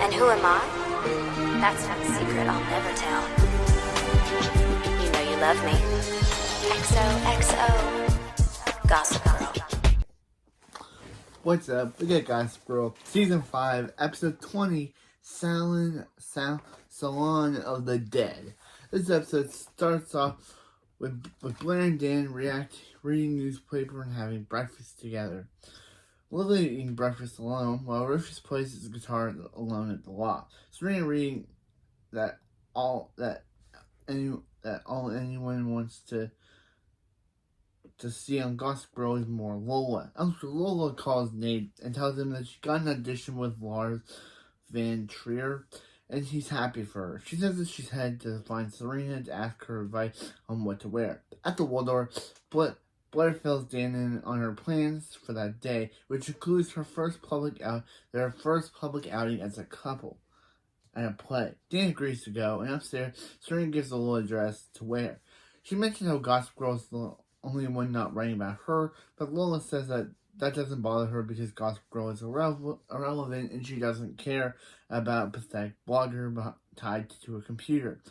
And who am I? That's not a secret I'll never tell. You know you love me. XOXO. Gossip Girl. What's up? We got Gossip Girl, Season 5, Episode 20, Salon of the Dead. This episode starts off with Blair and Dan reading newspaper and having breakfast together. Lola eating breakfast alone, while Rufus plays his guitar alone at the loft. Serena reading that all anyone wants to see on Gossip Girl is more Lola. After Lola calls Nate and tells him that she got an audition with Lars Van Trier, and he's happy for her. She says that she's headed to find Serena to ask her advice on what to wear. At the Waldorf, Blair fills Dan in on her plans for that day, which includes their first public outing as a couple at a play. Dan agrees to go, and upstairs, Serena gives Lola a dress to wear. She mentions how Gossip Girl is the only one not writing about her, but Lola says that doesn't bother her because Gossip Girl is irrelevant and she doesn't care about a pathetic blogger tied to a computer.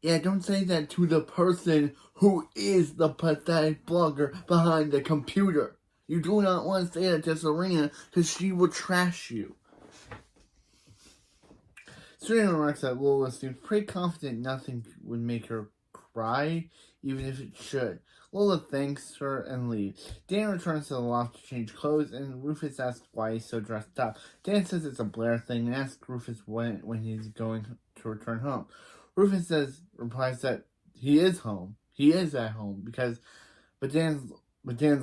Yeah, don't say that to the person who is the pathetic blogger behind the computer. You do not want to say that to Serena because she will trash you. Serena remarks that Lola seems pretty confident nothing would make her cry, even if it should. Lola thanks her and leaves. Dan returns to the loft to change clothes, and Rufus asks why he's so dressed up. Dan says it's a Blair thing and asks Rufus when he's going to return home. Rufus replies that he is home. He is at home but Dan's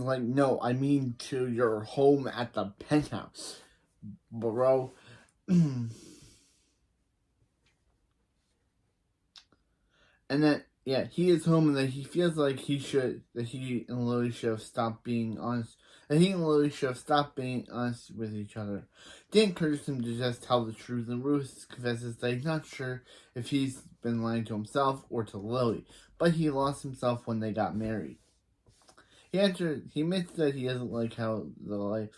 like, no, I mean to your home at the penthouse, bro. And that, yeah, he is home and that he feels like he and Lily should have stopped being honest. That he and Lily should have stopped being honest with each other. Dan encourages him to just tell the truth, and Ruth confesses that he's not sure if he's been lying to himself or to Lily, but he lost himself when they got married. He admits that he doesn't like how the life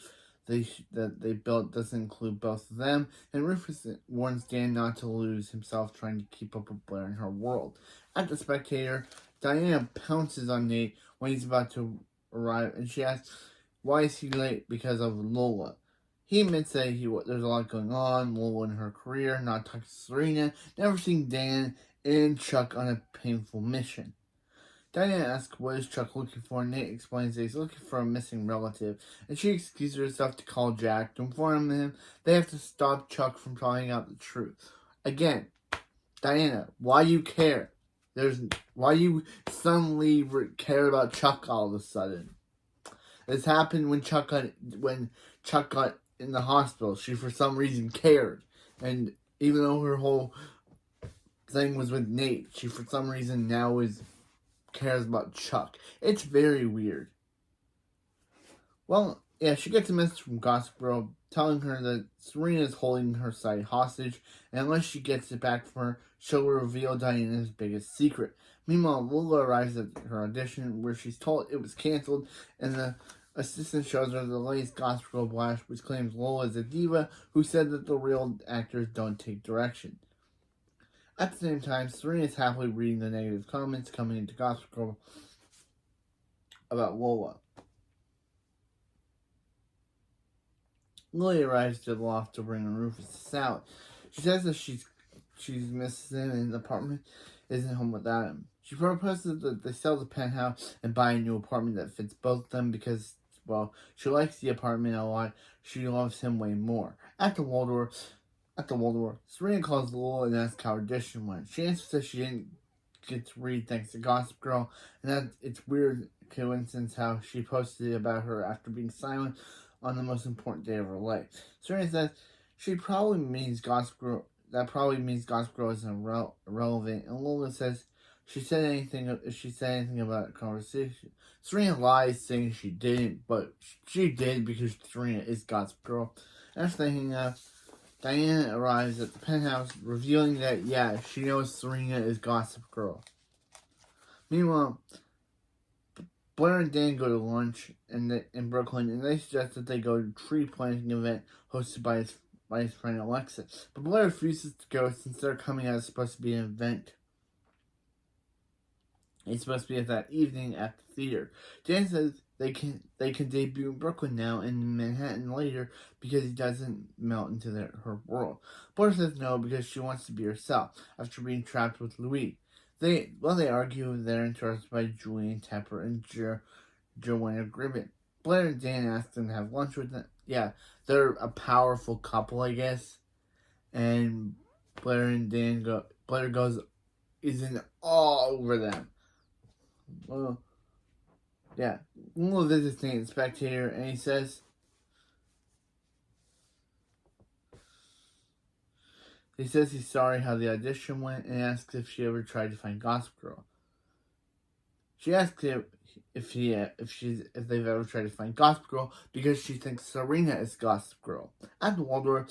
that they built doesn't include both of them, and Rufus warns Dan not to lose himself trying to keep up with Blair in her world. At the Spectator, Diana pounces on Nate when he's about to arrive, and she asks, why is he late? Because of Lola. He admits that there's a lot going on, Lola in her career, not talking to Serena, never seeing Dan and Chuck on a painful mission. Diana asks what is Chuck looking for, and Nate explains that he's looking for a missing relative, and she excuses herself to call Jack to inform him they have to stop Chuck from finding out the truth. Again, Diana, why you care? Why you suddenly care about Chuck all of a sudden? This happened when Chuck got in the hospital. She for some reason cared, and even though her whole thing was with Nate, she for some reason now cares about Chuck. It's very weird. Well, yeah, she gets a message from Gossip Girl telling her that Serena is holding her site hostage, and unless she gets it back from her, she'll reveal Diana's biggest secret. Meanwhile, Lola arrives at her audition where she's told it was canceled, and the assistant shows her the latest Gossip Girl blast, which claims Lola is a diva who said that the real actors don't take direction. At the same time, Serena is happily reading the negative comments coming into Gossip Girl about Lola. Lily arrives to the loft to bring Rufus out. She says that she's misses him and the apartment isn't home without him. She proposes that they sell the penthouse and buy a new apartment that fits both of them because, well, she likes the apartment a lot. She loves him way more. At the Waldorf, Serena calls Lola and asks how her audition went. She answers that she didn't get to read thanks to Gossip Girl, and that it's weird coincidence how she posted it about her after being silent on the most important day of her life. Serena says that probably means Gossip Girl is irrelevant, and Lola says if she said anything about a conversation. Serena lies saying she didn't, but she did because Serena is Gossip Girl. After they hang out, Diana arrives at the penthouse, revealing that, yeah, she knows Serena is Gossip Girl. Meanwhile, Blair and Dan go to lunch in Brooklyn, and they suggest that they go to a tree planting event hosted by by his friend Alexa. But Blair refuses to go since they're coming out. It's supposed to be an event. It's supposed to be at that evening at the theater. Dan says they can debut in Brooklyn now and in Manhattan later because he doesn't melt into her world. Blair says no because she wants to be herself after being trapped with Louis. They argue they're interrupted by Julian Tepper and Joanna Gribbon. Blair and Dan ask them to have lunch with them. Yeah, they're a powerful couple, I guess. And Blair and Dan is in awe over them. Well, yeah. Lola visits Nate, the spectator, and he says he's sorry how the audition went and asks if she ever tried to find Gossip Girl. She asks him if they've ever tried to find Gossip Girl because she thinks Serena is Gossip Girl. At the Waldorf,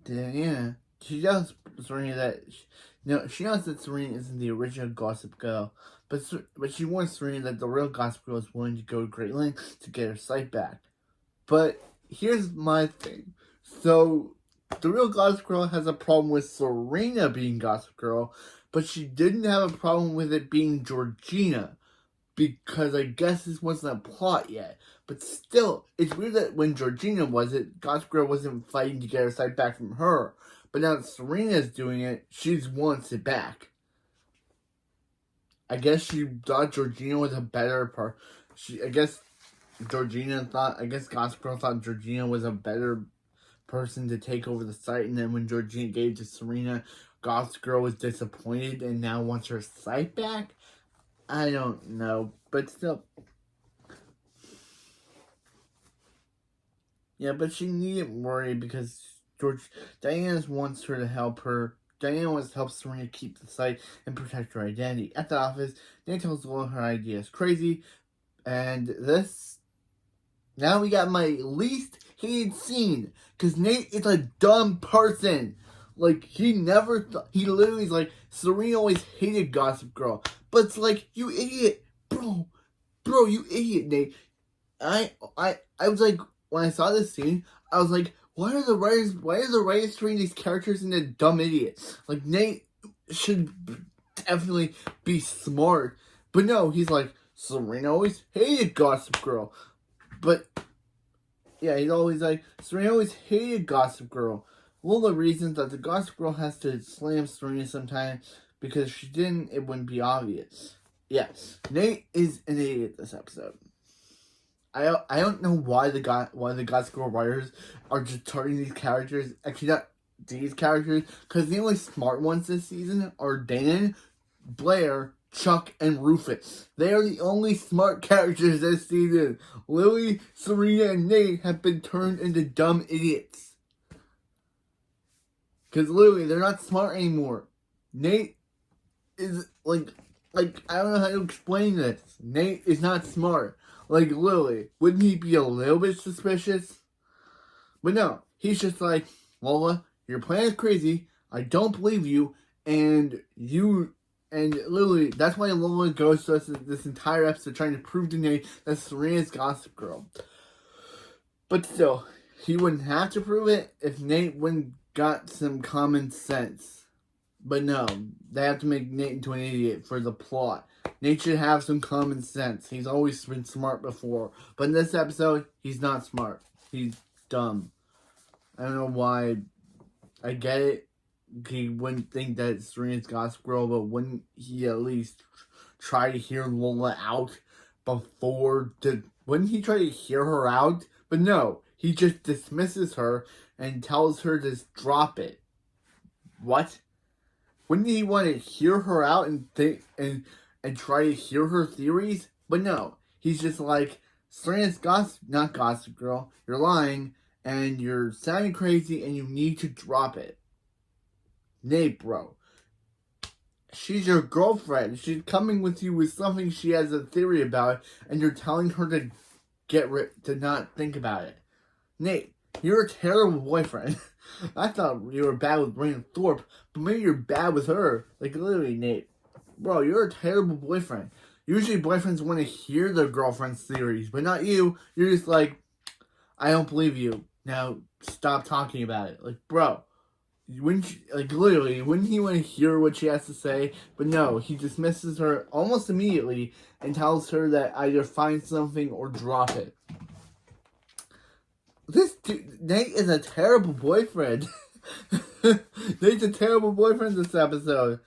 Diana, she tells Serena that she knows that Serena isn't the original Gossip Girl, but she warns Serena that the real Gossip Girl is willing to go to great lengths to get her sight back. But here's my thing. So, the real Gossip Girl has a problem with Serena being Gossip Girl, but she didn't have a problem with it being Georgina, because I guess this wasn't a plot yet. But still, it's weird that when Georgina was it, Gossip Girl wasn't fighting to get her sight back from her. But now that Serena's doing it, she wants it back. I guess she thought Georgina was a better part. I guess Gossip Girl thought Georgina was a better person to take over the site, and then when Georgina gave to Serena, Gossip Girl was disappointed and now wants her sight back? I don't know, but still. Yeah, but she needn't worry because Diana wants her to help her. Diana wants to help Serena keep the site and protect her identity. At the office, Nate tells Lola her idea is crazy, and now we got my least hated scene, because Nate is a dumb person. Like, he literally is like, Serena always hated Gossip Girl. But it's like, you idiot. Bro, you idiot, Nate. I was like, when I saw this scene, I was like, why are the writers treating these characters into dumb idiots? Like, Nate should definitely be smart. But no, he's like, Serena always hated Gossip Girl. But, yeah, he's always like, Serena always hated Gossip Girl. Lola reasons that the Gossip Girl has to slam Serena sometimes because if she didn't, it wouldn't be obvious. Yes, Nate is an idiot this episode. I don't know why the Gossip Girl writers are just turning these characters, actually not these characters, because the only smart ones this season are Dan, Blair, Chuck, and Rufus. They are the only smart characters this season. Lily, Serena, and Nate have been turned into dumb idiots. Because literally, they're not smart anymore. Nate is, like, I don't know how to explain this. Nate is not smart. Like, literally, wouldn't he be a little bit suspicious? But no, he's just like, Lola, your plan is crazy. I don't believe you. And literally, that's why Lola goes to us this entire episode trying to prove to Nate that Serena's Gossip Girl. But still, he wouldn't have to prove it if Nate wouldn't got some common sense. But no, they have to make Nate into an idiot for the plot. Nate should have some common sense. He's always been smart before. But in this episode, he's not smart. He's dumb. I don't know why. I get it. He wouldn't think that it's Serena's Gossip Girl, but wouldn't he at least try to hear Lola out before? Wouldn't he try to hear her out? But no, he just dismisses her and tells her to drop it. What? Wouldn't he want to hear her out and think and try to hear her theories? But no, he's just like, Serena's not Gossip Girl. You're lying, and you're sounding crazy, and you need to drop it. Nate, bro. She's your girlfriend. She's coming with you with something she has a theory about, and you're telling her to not think about it. Nate, you're a terrible boyfriend. I thought you were bad with Brandon Thorpe, but maybe you're bad with her. Like, literally, Nate. Bro, you're a terrible boyfriend. Usually boyfriends want to hear their girlfriend's theories, but not you. You're just like, I don't believe you. Now stop talking about it. Like, bro, wouldn't you, like literally, wouldn't he want to hear what she has to say? But no, he dismisses her almost immediately and tells her that either find something or drop it. This dude, Nate is a terrible boyfriend. Nate's a terrible boyfriend this episode.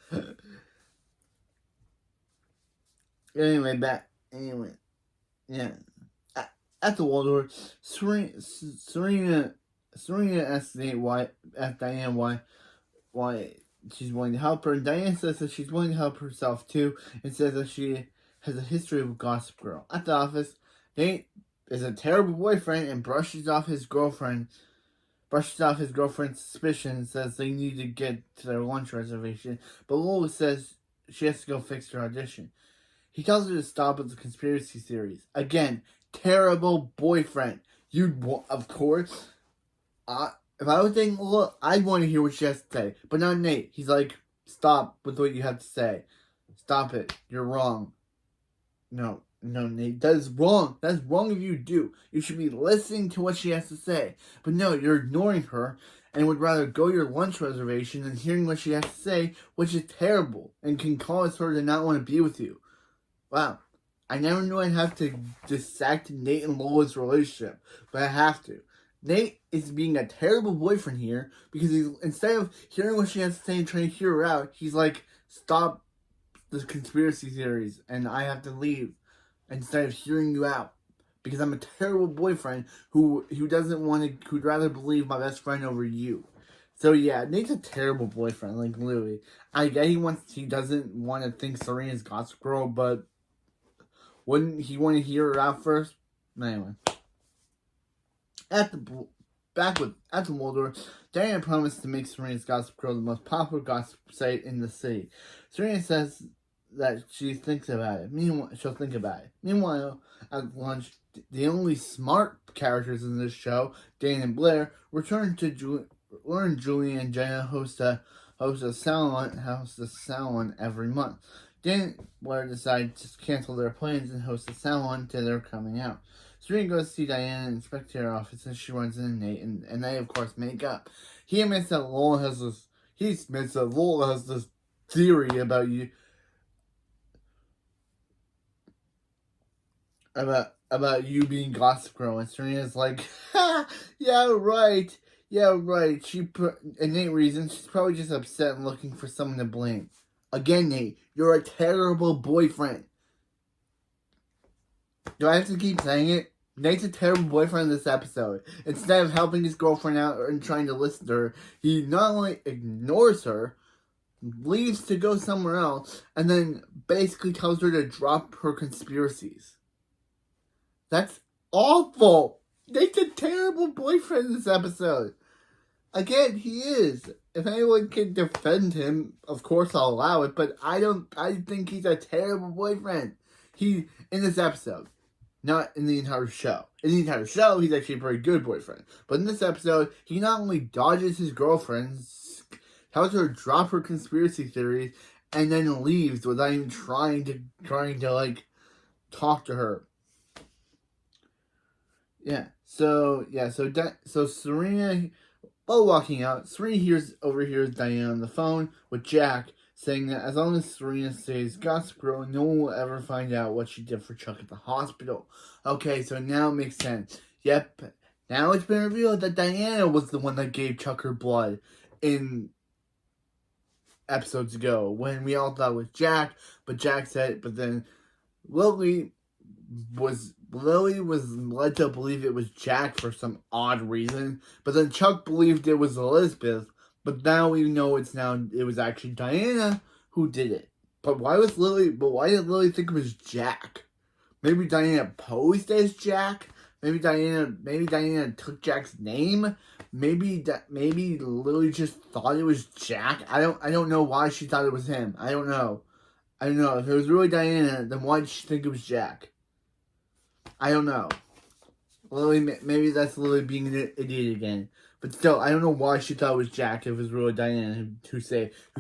Anyway, yeah. At the Waldorf, Serena asks Diane why she's willing to help her, and Diane says that she's willing to help herself too, and says that she has a history with Gossip Girl. At the office, Nate is a terrible boyfriend and brushes off his girlfriend's suspicion and says they need to get to their lunch reservation, but Lola says she has to go fix her audition. He tells her to stop with the conspiracy theories. Again, terrible boyfriend. Of course, if I was dating Lola, I'd want to hear what she has to say. But not Nate. He's like, stop with what you have to say. Stop it. You're wrong. No, Nate. That is wrong. That's wrong if you do. You should be listening to what she has to say. But no, you're ignoring her and would rather go your lunch reservation than hearing what she has to say, which is terrible and can cause her to not want to be with you. Wow, I never knew I'd have to dissect Nate and Lola's relationship, but I have to. Nate is being a terrible boyfriend here because instead of hearing what she has to say and trying to hear her out, he's like, stop the conspiracy theories and I have to leave instead of hearing you out because I'm a terrible boyfriend who'd rather believe my best friend over you. So yeah, Nate's a terrible boyfriend, like literally. I get he doesn't want to think Serena's Gossip Girl, but wouldn't he want to hear her out first? Anyway. At the Waldorf, Diana promised to make Serena's Gossip Girl the most popular gossip site in the city. Serena says that she'll think about it. Meanwhile, at lunch, the only smart characters in this show, Dan and Blair, return to learn Julie and Jenna host a salon every month. Dan and Blair decide to cancel their plans and host a salon till they're coming out. Serena goes to see Diana in the spectator office and she runs into Nate and they of course make up. He admits that Lola has this theory about you about you being Gossip Girl, and Serena's like, ha, yeah right. And Nate reasons she's probably just upset and looking for someone to blame. Again, Nate, you're a terrible boyfriend. Do I have to keep saying it? Nate's a terrible boyfriend in this episode. Instead of helping his girlfriend out and trying to listen to her, he not only ignores her, leaves to go somewhere else, and then basically tells her to drop her conspiracies. That's awful. Nate's a terrible boyfriend in this episode. Again, he is. If anyone can defend him, of course I'll allow it, but I think he's a terrible boyfriend. In this episode. Not in the entire show. In the entire show, he's actually a very good boyfriend. But in this episode, he not only dodges his girlfriend, tells her to drop her conspiracy theories, and then leaves without even trying to like talk to her. So Serena, while walking out, Serena overhears Diane on the phone with Jack, saying that as long as Serena stays Gossip Girl, no one will ever find out what she did for Chuck at the hospital. Okay, so now it makes sense. Yep, now it's been revealed that Diana was the one that gave Chuck her blood in episodes ago, when we all thought it was Jack, but then Lily was led to believe it was Jack for some odd reason, but then Chuck believed it was Elizabeth. But now we know it was actually Diana who did it. But why did Lily think it was Jack? Maybe Diana posed as Jack? Maybe Diana took Jack's name? Maybe Lily just thought it was Jack? I don't know why she thought it was him. I don't know. If it was really Diana, then why did she think it was Jack? I don't know. Lily, maybe that's Lily being an idiot again. But still, I don't know why she thought it was Jack if it was really Diana who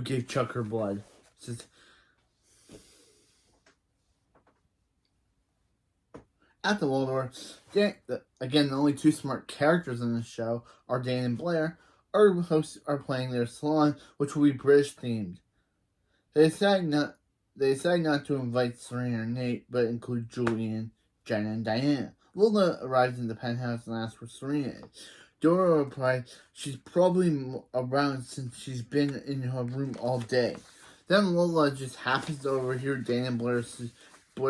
gave Chuck her blood. At the Waldorf, again, the only two smart characters in the show are Dan and Blair. Our hosts are playing their salon, which will be British themed. They decide not to invite Serena or Nate, but include Julian, Jenna, and Diana. Lola arrives in the penthouse and asks where Serena is. Dora replies she's probably around since she's been in her room all day. Then Lola just happens to overhear Dan and Blair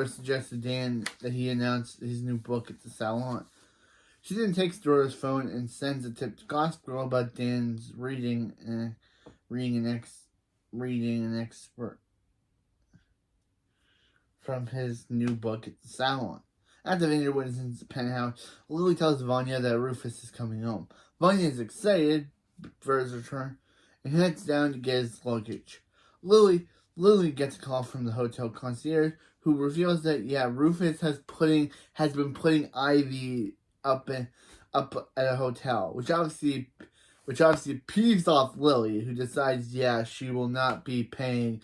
suggests to Dan that he announced his new book at the salon. She then takes Dora's phone and sends a tip to Gossip Girl about Dan's reading an expert from his new book at the salon. At the Vineyard Winston's penthouse, Lily tells Vanya that Rufus is coming home. Vanya is excited for his return and heads down to get his luggage. Lily gets a call from the hotel concierge, who reveals that Rufus has been putting Ivy up at a hotel, which obviously peeves off Lily, who decides she will not be paying.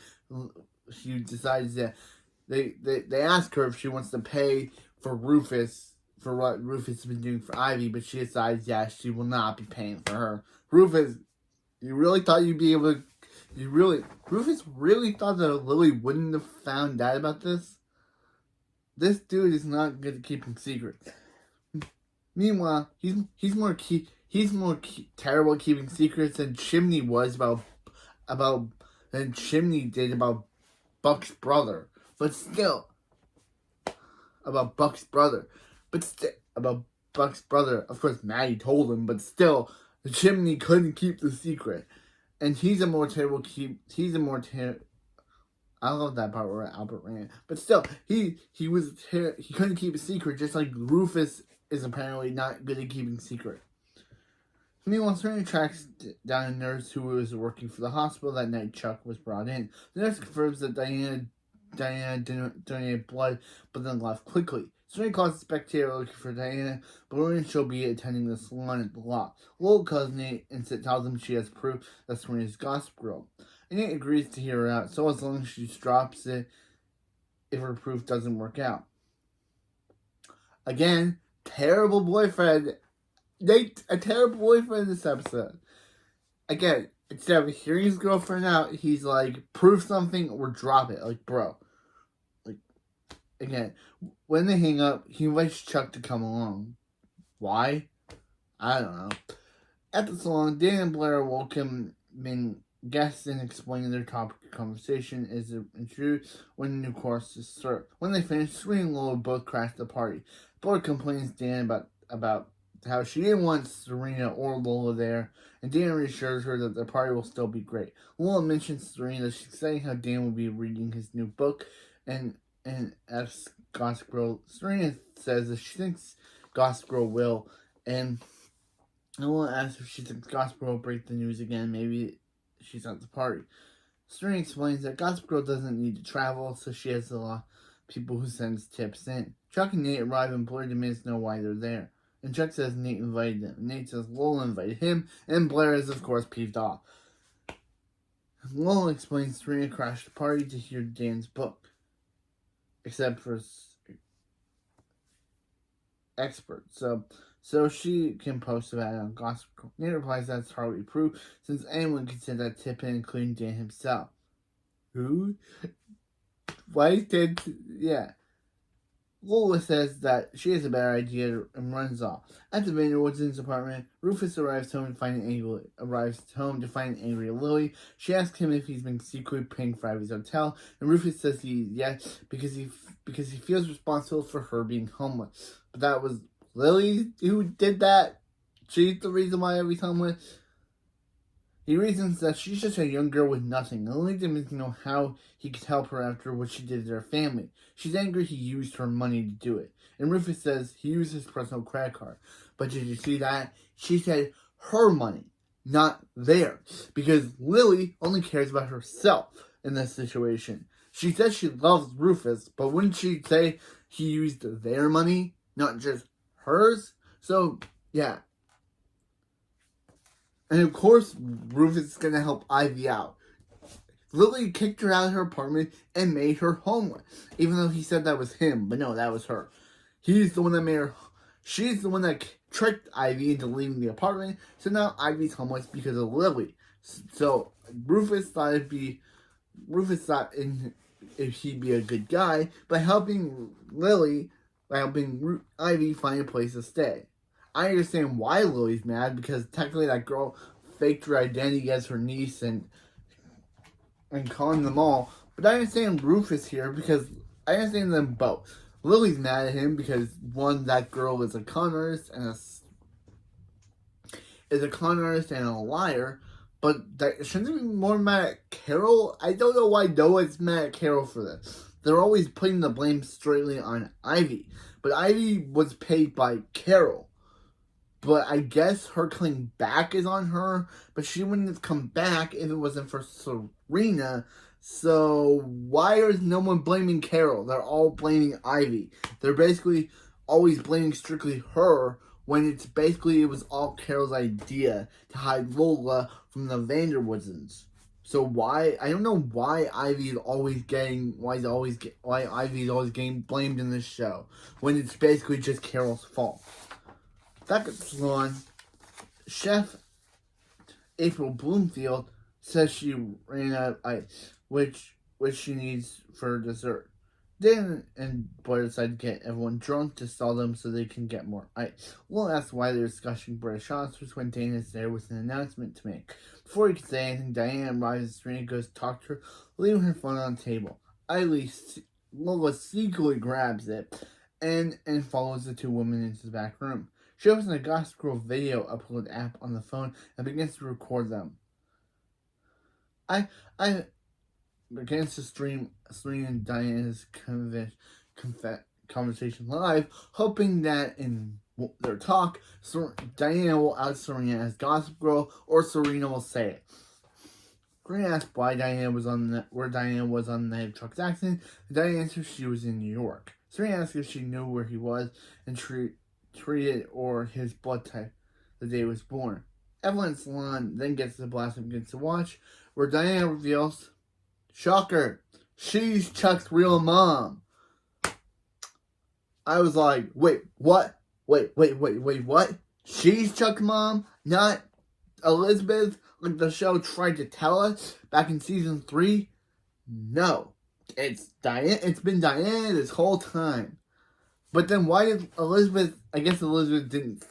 She decides that they ask her if she wants to pay for Rufus for what Rufus has been doing for Ivy, but she decides she will not be paying for her. Rufus, you really thought you'd be able to? Rufus really thought that Lily wouldn't have found out about this? This dude is not good at keeping secrets. Meanwhile, he's more terrible at keeping secrets than Chimney was than Chimney did about Buck's brother. But still, about Buck's brother. Of course, Maddie told him, but still, the Chimney couldn't keep the secret. And I love that part where Albert ran. But still, he couldn't keep a secret, just like Rufus is apparently not good at keeping secret. Meanwhile, Serena tracks down a nurse who was working for the hospital that night Chuck was brought in. The nurse confirms that Diana didn't donate blood, but then left quickly. Serena calls the spectator looking for Diana, but learns she'll be attending the salon at the lot. Lola calls Nate and tells him she has proof that Serena's Gossip Girl. And Nate agrees to hear her out, so as long as she drops it if her proof doesn't work out. Again, terrible boyfriend. Nate, a terrible boyfriend in this episode. Again, instead of hearing his girlfriend out, he's like, prove something or drop it. Like, bro. Again, when they hang up, he invites Chuck to come along. Why? I don't know. At the salon, Dan and Blair welcome guests and explaining their topic of conversation is introduced when the new course is served. When they finish, Serena and Lola both crash the party. Blair complains to Dan about how she didn't want Serena or Lola there, and Dan reassures her that the party will still be great. Lola mentions Serena that she's saying how Dan will be reading his new book, and asks Gossip Girl. Serena says that she thinks Gossip Girl will, and Lola asks if she thinks Gossip Girl will break the news again. Maybe she's at the party. Serena explains that Gossip Girl doesn't need to travel, so she has a lot of people who sends tips in. Chuck and Nate arrive and Blair demands to know why they're there. And Chuck says Nate invited them. Nate says Lola invited him, and Blair is, of course, peeved off. Lola explains Serena crashed the party to hear Dan's book. Except for experts. So she can post about it on Gossip Girl. Nate replies that's hardly proof, since anyone can send that tip in, including Dan himself. Who? Why is Dan... Lola says that she has a better idea and runs off. At the Vineyard Woodson's apartment, Rufus arrives home to find an angry Lily. She asks him if he's been secretly paying for Ivy's hotel, and Rufus says yes because he feels responsible for her being homeless. But that was Lily who did that. She's the reason why Ivy's homeless. He reasons that she's just a young girl with nothing, and only demands to know how he could help her after what she did to her family. She's angry he used her money to do it. And Rufus says he used his personal credit card. But did you see that? She said her money, not theirs. Because Lily only cares about herself in this situation. She says she loves Rufus, but wouldn't she say he used their money, not just hers? So, yeah. And of course, Rufus is going to help Ivy out. Lily kicked her out of her apartment and made her homeless. Even though he said that was him. But no, that was her. He's the one that made her. She's the one that tricked Ivy into leaving the apartment. So now Ivy's homeless because of Lily. So Rufus thought if he'd be a good guy by helping Ivy find a place to stay. I understand why Lily's mad, because technically that girl faked her identity as her niece and calling them all. But I understand Rufus here because I understand them both. Lily's mad at him because, one, that girl is a con artist and a liar. But that shouldn't be more mad at Carol. I don't know why Noah's mad at Carol for this. They're always putting the blame straightly on Ivy, but Ivy was paid by Carol. But I guess her coming back is on her, but she wouldn't have come back if it wasn't for Serena. So why is no one blaming Carol? They're all blaming Ivy. They're basically always blaming strictly her, when it was all Carol's idea to hide Lola from the Vanderwoodsons. So why, I don't know why Ivy's always getting blamed in this show, when it's basically just Carol's fault. Back at the salon, Chef April Bloomfield says she ran out of ice, which she needs for dessert. Dan and Blair decide to get everyone drunk to stall them so they can get more ice. Lola asks why they're discussing British officers when Dana is there with an announcement to make. Before he can say anything, Diana arrives and Serena goes to talk to her, leaving her phone on the table. Lola secretly grabs it and follows the two women into the back room. She opens a Gossip Girl video upload app on the phone and begins to record them. I begins to stream Serena and Diana's conversation live, hoping that in their talk, Diana will out Serena as Gossip Girl, or Serena will say it. Serena asks where Diana was on the night of Chuck's accident, and Diana answers she was in New York. Serena asks if she knew where he was and treated or his blood type the day he was born. Evelyn Salon then gets the blast and begins to watch, where Diana reveals, shocker, she's Chuck's real mom. I was like, wait, what? Wait, what? She's Chuck's mom, not Elizabeth, like the show tried to tell us back in season 3? No. It's Diana. It's been Diana this whole time. But then why did Elizabeth, I guess Elizabeth didn't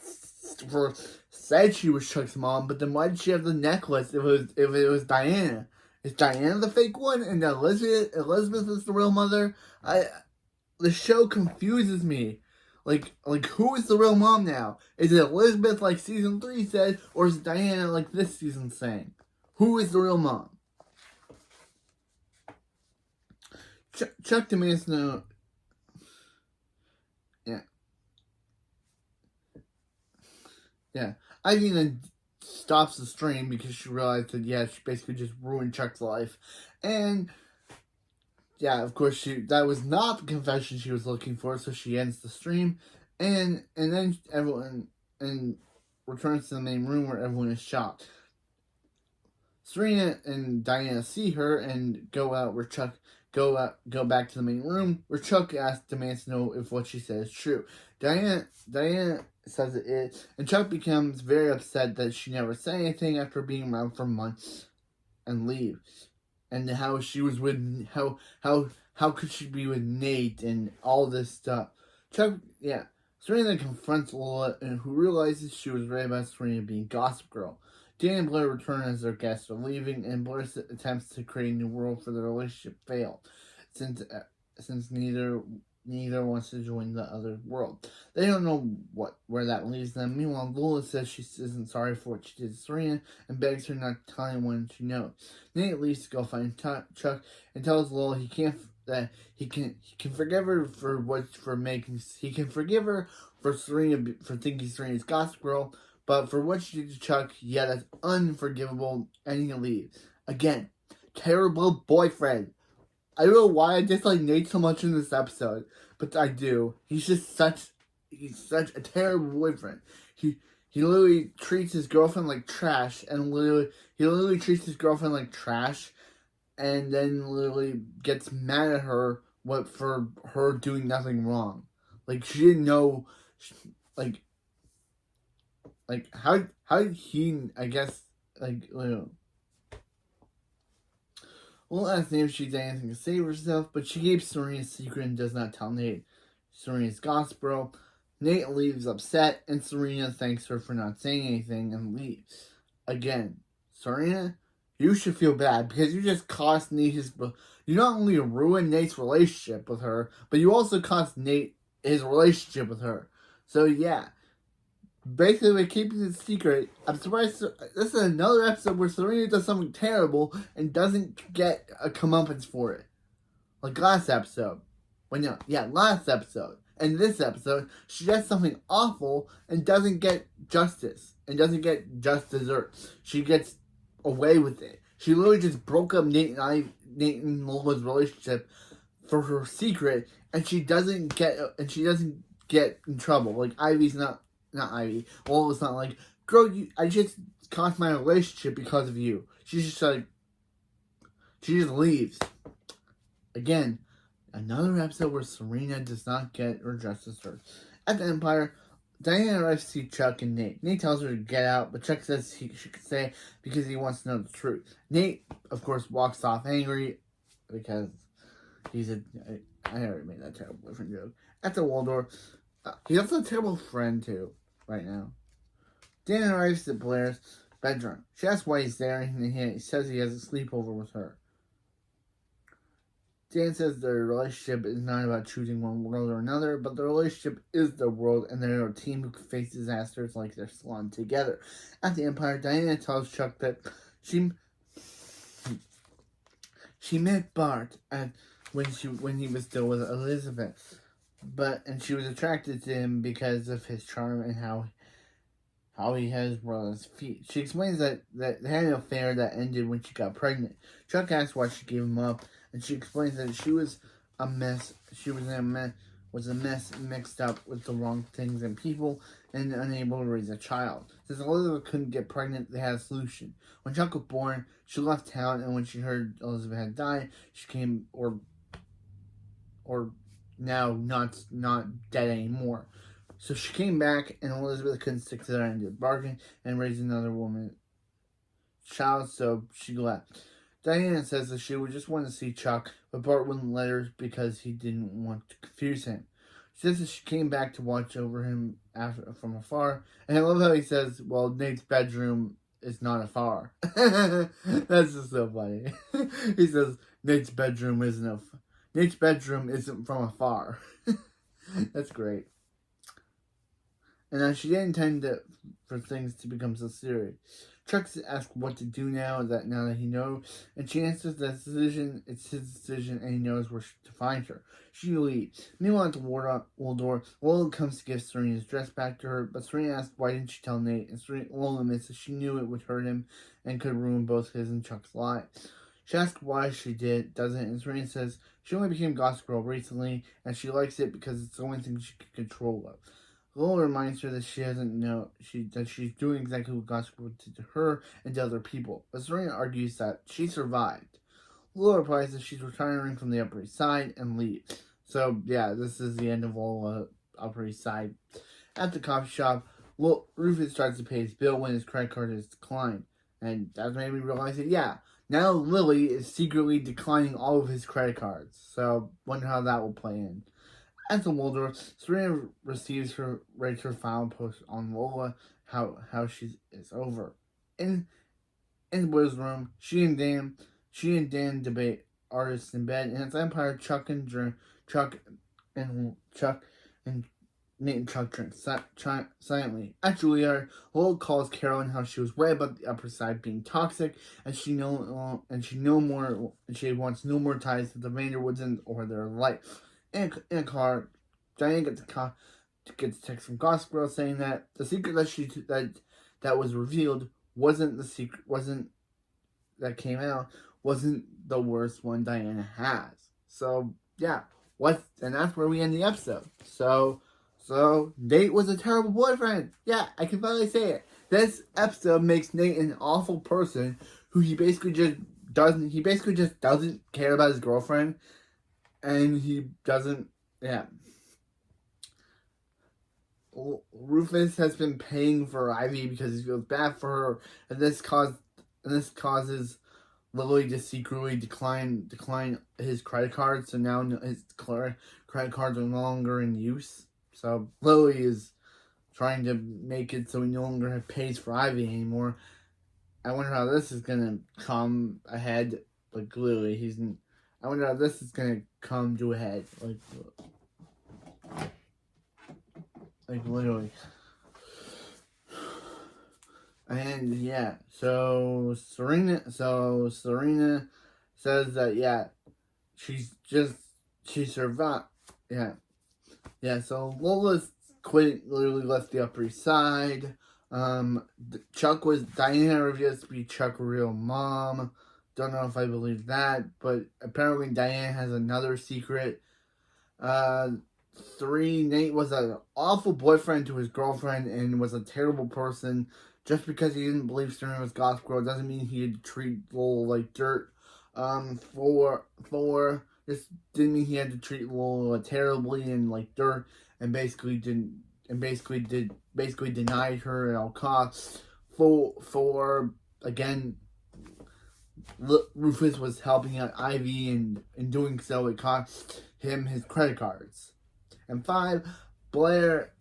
said she was Chuck's mom, but then why did she have the necklace if it was Diana? Is Diana the fake one and Elizabeth is the real mother? The show confuses me. Like who is the real mom now? Is it Elizabeth like season 3 said, or is it Diana like this season saying? Who is the real mom? Chuck demands to know. Yeah. Ivy then stops the stream because she realized that, she basically just ruined Chuck's life. And, of course, that was not the confession she was looking for, so she ends the stream. And then everyone returns to the main room where everyone is shocked. Serena and Diana see her and go back to the main room where Chuck demands to know if what she said is true. Diana says it is, and Chuck becomes very upset that she never said anything after being around for months and leaves. And how she was with how could she be with Nate and all this stuff. Serena confronts Lola, and who realizes she was right about Serena being Gossip Girl. Dan and Blair return as their guests are leaving, and Blair's attempts to create a new world for their relationship fail, since neither wants to join the other world. They don't know where that leaves them. Meanwhile, Lola says she isn't sorry for what she did to Serena and begs her not to tell anyone she knows. Nate leaves to go find Chuck and tells Lola he can forgive her for Serena for thinking Serena's Gossip Girl, but for what she did to Chuck, that's unforgivable, and he leaves. Again, terrible boyfriend. I don't know why I dislike Nate so much in this episode, but I do. He's such a terrible boyfriend. He literally treats his girlfriend like trash, and he literally treats his girlfriend like trash, and then literally gets mad at her for her doing nothing wrong. Like, she didn't know, like how did he, I guess, like, Lola asks Nate if she did anything to save herself, but she keeps Serena's secret and does not tell Nate Serena's gospel. Nate leaves upset, and Serena thanks her for not saying anything and leaves. Again, Serena, you should feel bad because you just cost Nate his. You not only ruined Nate's relationship with her, but you also cost Nate his relationship with her. So yeah, basically keeping it secret. I'm surprised. This is another episode where Serena does something terrible and doesn't get a comeuppance for it, like last episode. Last episode. And this episode, she does something awful and doesn't get justice and doesn't get just desserts. She gets away with it. She literally just broke up Nate and Lola's relationship for her secret, and she doesn't get in trouble. Like Ivy's not Ivy. Lola's not like, girl, I just cost my relationship because of you. She's just like, she just leaves. Again, another episode where Serena does not get her justice served. At the Empire, Diana arrives to see Chuck and Nate. Nate tells her to get out, but Chuck says she could stay because he wants to know the truth. Nate, of course, walks off angry because I already made that terrible boyfriend joke. At the Waldorf, he's also a terrible friend, too, right now. Diana arrives at Blair's bedroom. She asks why he's there, and he says he has a sleepover with her. Dan says their relationship is not about choosing one world or another, but the relationship is the world, and they're a team who can face disasters like they're salon together. At the Empire, Diana tells Chuck that she met Bart when he was still with Elizabeth, and she was attracted to him because of his charm and how he has brother's feet. She explains that they had an affair that ended when she got pregnant. Chuck asks why she gave him up, and she explains that she was a mess. She was a mess mixed up with the wrong things and people, and unable to raise a child. Since Elizabeth couldn't get pregnant, they had a solution. When Chuck was born, she left town, and when she heard Elizabeth had died, she came, or now not dead anymore. So she came back, and Elizabeth couldn't stick to their end of the bargain and raise another woman's child, so she left. Diana says that she would just want to see Chuck, but Bart wouldn't let her because he didn't want to confuse him. She says that she came back to watch over him from afar, and I love how he says, well, Nate's bedroom is not afar. That's just so funny. He says, Nate's bedroom isn't from afar. That's great. And she didn't intend for things to become so serious. Chuck asks what to do now that he knows, and she answers that it's his decision, and he knows where to find her. She leaves. Meanwhile, at the Waldorf, Lola comes to give Serena's dress back to her, but Serena asks why didn't she tell Nate, and Lola admits that she knew it would hurt him and could ruin both his and Chuck's lives. She asks why she doesn't, and Serena says she only became Gossip Girl recently, and she likes it because it's the only thing she can control of. Lola reminds her that she doesn't know that she's doing exactly what Gossip Girl did to her and to other people, but Serena argues that she survived. Lola replies that she's retiring from the Upper East Side and leaves. So yeah, this is the end of Lola Upper East Side. At the coffee shop, Rufus starts to pay his bill when his credit card is declined, and that made me realize that now Lily is secretly declining all of his credit cards. So wonder how that will play in. At the Waldorf, Serena receives her final post on Lola, how she is over. In Will's room, she and Dan debate artists in bed, and at the Empire, Chuck and Nate and Chuck drink silently. At Juilliard, Lola calls Carol and how she was right about the Upper Side being toxic, and she wants no more ties to the Vanderwoods or their life. In a car, Diane gets a text from Gossip Girl saying that the secret that was revealed wasn't the worst one Diana has. So yeah, and that's where we end the episode. So Nate was a terrible boyfriend. Yeah, I can finally say it. This episode makes Nate an awful person who he basically just doesn't care about his girlfriend. And he doesn't, Rufus has been paying for Ivy because he feels bad for her, and this causes Lily to secretly decline his credit card. So now his credit cards are no longer in use. So Lily is trying to make it so he no longer pays for Ivy anymore. I wonder how this is gonna come ahead. Like literally, I wonder how this is gonna come to a head. Like literally. And yeah, so Serena says that she survived. So Lola's literally left the Upper East Side. Diana reveals to be Chuck's real mom. Don't know if I believe that, but apparently Diane has another secret. 3, Nate was an awful boyfriend to his girlfriend and was a terrible person. Just because he didn't believe Serena was Gossip Girl doesn't mean he had to treat Lola like dirt. 4, this didn't mean he had to treat Lola terribly and like dirt, and basically denied her at all costs. 4, again, Rufus was helping out Ivy, and in doing so, it cost him his credit cards. And 5, Blair,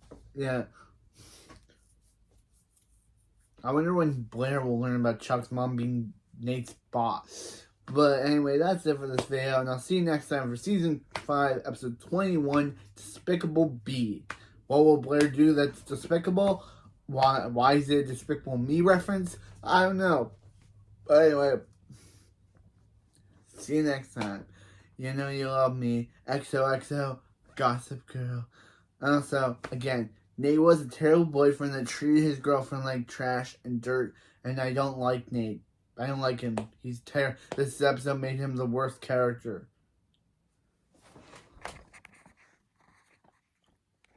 I wonder when Blair will learn about Chuck's mom being Nate's boss. But anyway, that's it for this video, and I'll see you next time for Season 5, Episode 21, Despicable B. What will Blair do that's despicable? Why is it a Despicable Me reference? I don't know. But anyway, see you next time. You know you love me. XOXO, Gossip Girl. Also, again, Nate was a terrible boyfriend that treated his girlfriend like trash and dirt, and I don't like Nate. I don't like him. He's terrible. This episode made him the worst character.